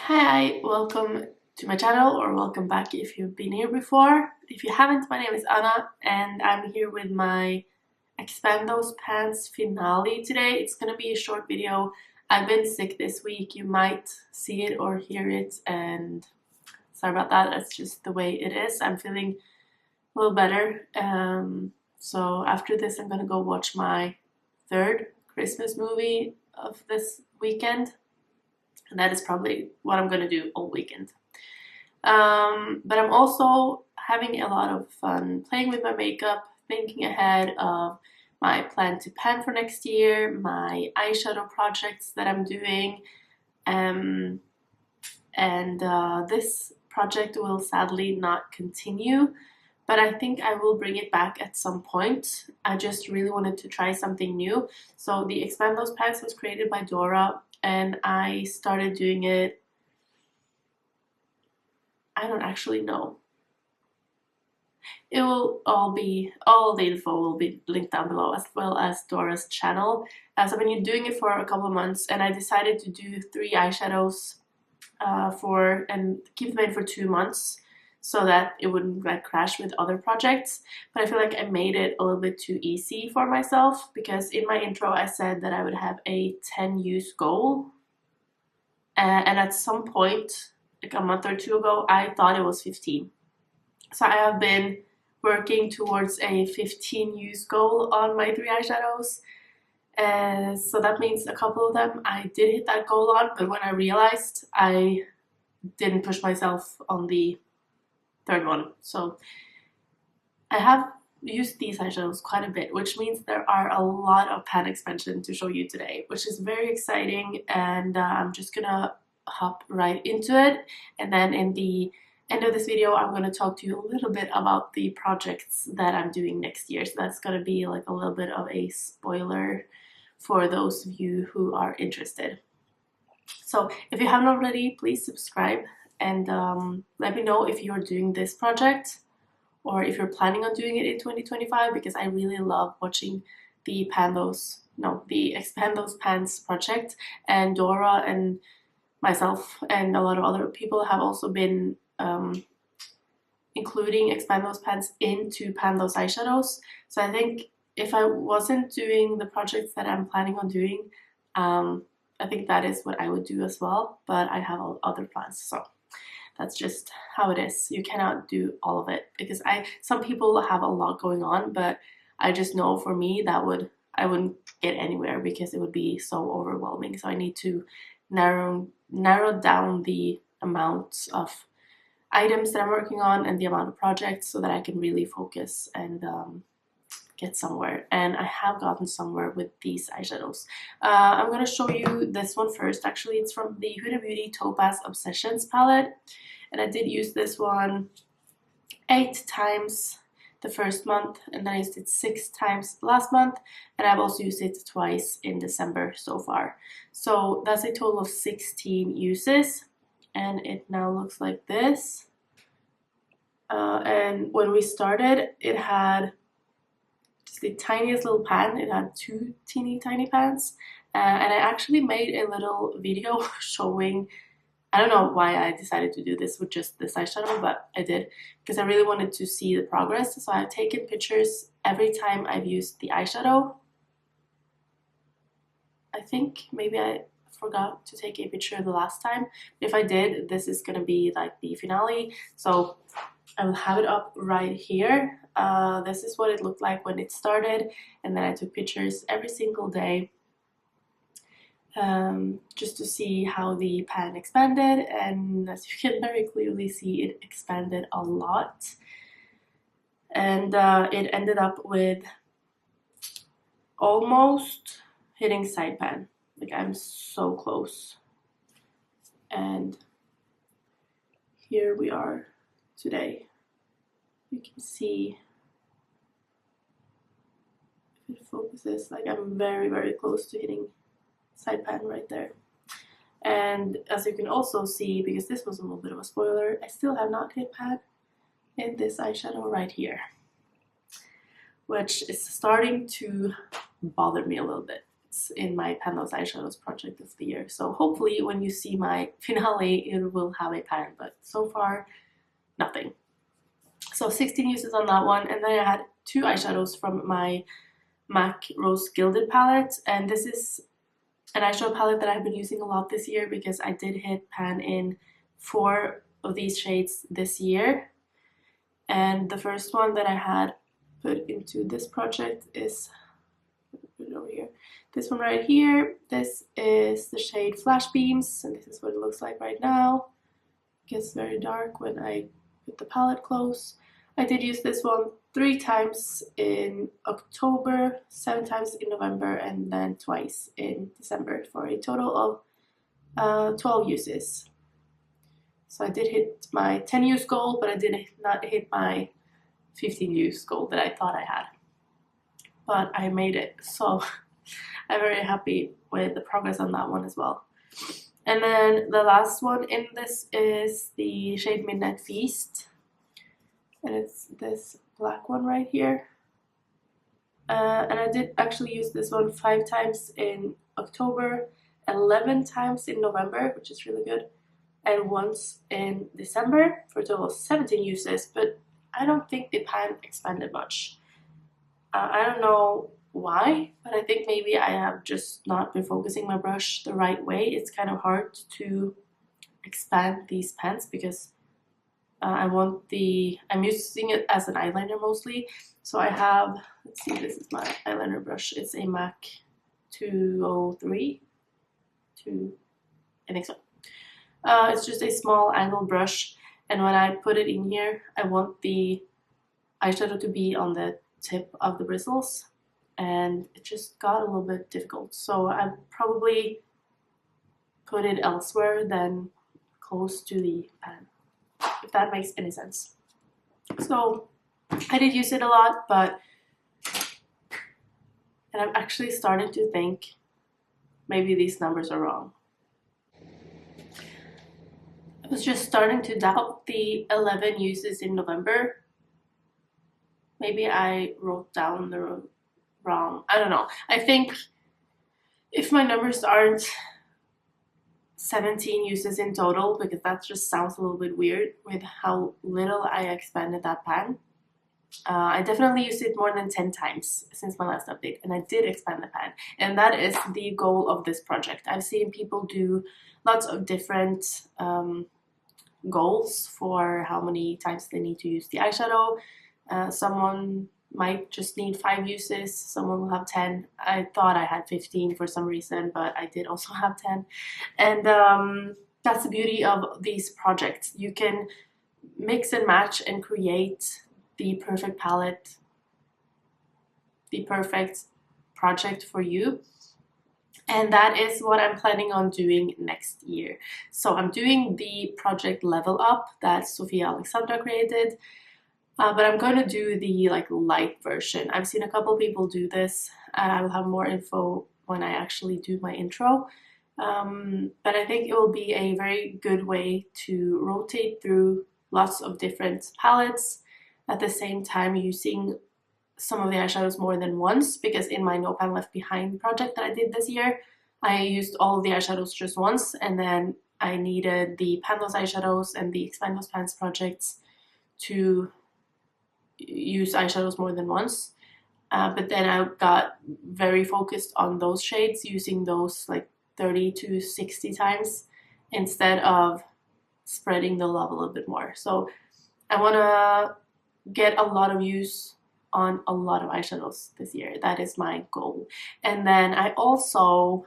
Hi, welcome to my channel, or welcome back if you've been here before. If you haven't, my name is Anna and I'm here with my Expand Those Pants finale today. It's gonna be a short video. I've been sick this week. You might see it or hear it, and sorry about that. That's just the way it is. I'm feeling a little better. So after this, I'm gonna go watch my third Christmas movie of this weekend. And that is probably what I'm going to do all weekend. But I'm also having a lot of fun playing with my makeup, thinking ahead of my plan to pan for next year, my eyeshadow projects that I'm doing. This project will sadly not continue, but I think I will bring it back at some point. I just really wanted to try something new. So the Expand Those Pants was created by Dora, and I started doing it, I don't actually know. It will all the info will be linked down below, as well as Dora's channel. So I've been doing it for a couple of months, and I decided to do 3 eyeshadows and keep them in for 2 months so that it wouldn't like crash with other projects. But I feel like I made it a little bit too easy for myself, because in my intro I said that I would have a 10 use goal, and at some point like a month or two ago I thought it was 15. So I have been working towards a 15 use goal on my 3 eyeshadows. So that means a couple of them I did hit that goal on, but when I realized, I didn't push myself on the third one. So I have used these eyeshadows quite a bit, which means there are a lot of pan expansion to show you today, which is very exciting, and I'm just gonna hop right into it. And then in the end of this video, I'm going to talk to you a little bit about the projects that I'm doing next year. So that's going to be like a little bit of a spoiler for those of you who are interested. So if you haven't already, please subscribe, and let me know if you're doing this project or if you're planning on doing it in 2025, because I really love watching the Expand Those Pants project, and Dora and myself and a lot of other people have also been including Expand Those Pants into Pan Those Eyeshadows. So I think if I wasn't doing the projects that I'm planning on doing, I think that is what I would do as well, but I have other plans, so that's just how it is. You cannot do all of it, because some people have a lot going on, but I just know for me I wouldn't get anywhere, because it would be so overwhelming. So I need to narrow down the amount of items that I'm working on and the amount of projects, so that I can really focus and get somewhere. And I have gotten somewhere with these eyeshadows. I'm going to show you this one first. Actually, it's from the Huda Beauty Topaz Obsessions palette, and I did use this one 8 times the first month, and then I used it 6 times last month, and I've also used it twice in December so far. So that's a total of 16 uses, and it now looks like this. And when we started, it had just the tiniest little pan. It had 2 teeny tiny pans, and I actually made a little video showing, I don't know why I decided to do this with just this eyeshadow, but I did, because I really wanted to see the progress. So I've taken pictures every time I've used the eyeshadow. I think maybe I forgot to take a picture the last time. If I did, this is gonna be like the finale, so I will have it up right here. This is what it looked like when it started, and then I took pictures every single day just to see how the pan expanded, and as you can very clearly see, it expanded a lot, and it ended up with almost hitting side pan. Like, I'm so close, and here we are today. You can see, if it focuses, like I'm very, very close to hitting side pan right there. And as you can also see, because this was a little bit of a spoiler, I still have not hit pan in this eyeshadow right here, which is starting to bother me a little bit. palettes in my Panels Eyeshadows project of the year. So hopefully when you see my finale, it will have a pan, but so far, nothing. So 16 uses on that one, and then I had 2 eyeshadows from my MAC Rose Gilded palette, and this is an eyeshadow palette that I've been using a lot this year because I did hit pan in 4 of these shades this year. And the first one that I had put into this project is, put it over here, this one right here. This is the shade Flash Beams, and this is what it looks like right now. It gets very dark when I put the palette close. I did use this one 3 times in October, 7 times in November, and then twice in December for a total of 12 uses. So I did hit my 10 use goal, but I did not hit my 15 use goal that I thought I had. But I made it, so I'm very happy with the progress on that one as well. And then the last one in this is the shade Midnight Feast. And it's this black one right here. And I did actually use this one 5 times in October, 11 times in November, which is really good, and once in December for a total of 17 uses, but I don't think the pan expanded much. I don't know why, but I think maybe I have just not been focusing my brush the right way. It's kind of hard to expand these pans because I'm using it as an eyeliner mostly. So I have, let's see, this is my eyeliner brush. It's a MAC 203, I think so. It's just a small angled brush, and when I put it in here, I want the eyeshadow to be on the tip of the bristles, and it just got a little bit difficult. So I probably put it elsewhere than close to the pan, if that makes any sense. So I did use it a lot, and I'm actually starting to think maybe these numbers are wrong. I was just starting to doubt the 11 uses in November. Maybe I wrote down the wrong, I don't know. I think if my numbers aren't 17 uses in total, because that just sounds a little bit weird with how little I expanded that pan. I definitely used it more than 10 times since my last update, and I did expand the pan, and that is the goal of this project. I've seen people do lots of different goals for how many times they need to use the eyeshadow. Someone might just need 5 uses, someone will have 10. I thought I had 15 for some reason, but I did also have 10. And that's the beauty of these projects. You can mix and match and create the perfect palette, the perfect project for you. And that is what I'm planning on doing next year. So I'm doing the project Level Up that Sophia Alexandra created, but I'm going to do the light version. I've seen a couple people do this. I will have more info when I actually do my intro. But I think it will be a very good way to rotate through lots of different palettes at the same time using some of the eyeshadows more than once, because in my No Pan Left Behind project that I did this year, I used all of the eyeshadows just once, and then I needed the Pan Those Eyeshadows and the Expand Those Pans projects to use eyeshadows more than once. But then I got very focused on those shades, using those 30 to 60 times instead of spreading the love a little bit more. So I want to get a lot of use on a lot of eyeshadows this year. That is my goal. And then I also,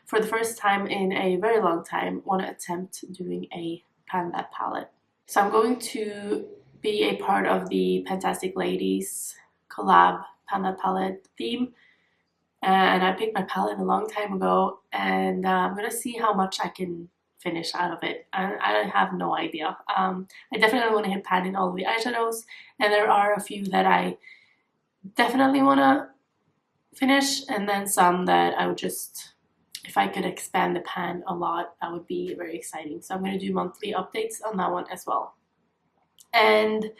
for the first time in a very long time, want to attempt doing a Pan That palette. So I'm going to be a part of the Fantastic Ladies collab Pan That palette theme. And I picked my palette a long time ago, and I'm going to see how much I can finish out of it. I have no idea. I definitely want to hit pan in all of the eyeshadows, and there are a few that I definitely want to finish, and then some that I would just, if I could expand the pan a lot, that would be very exciting. So I'm going to do monthly updates on that one as well. And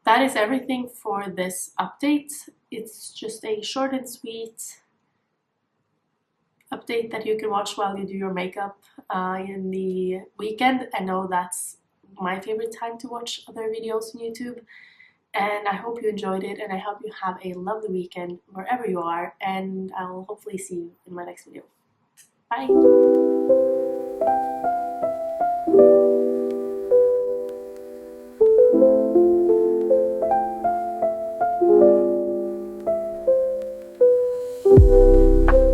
that is everything for this update. It's just a short and sweet update that you can watch while you do your makeup in the weekend. I know that's my favorite time to watch other videos on YouTube. And I hope you enjoyed it, and I hope you have a lovely weekend wherever you are, and I'll hopefully see you in my next video. Bye!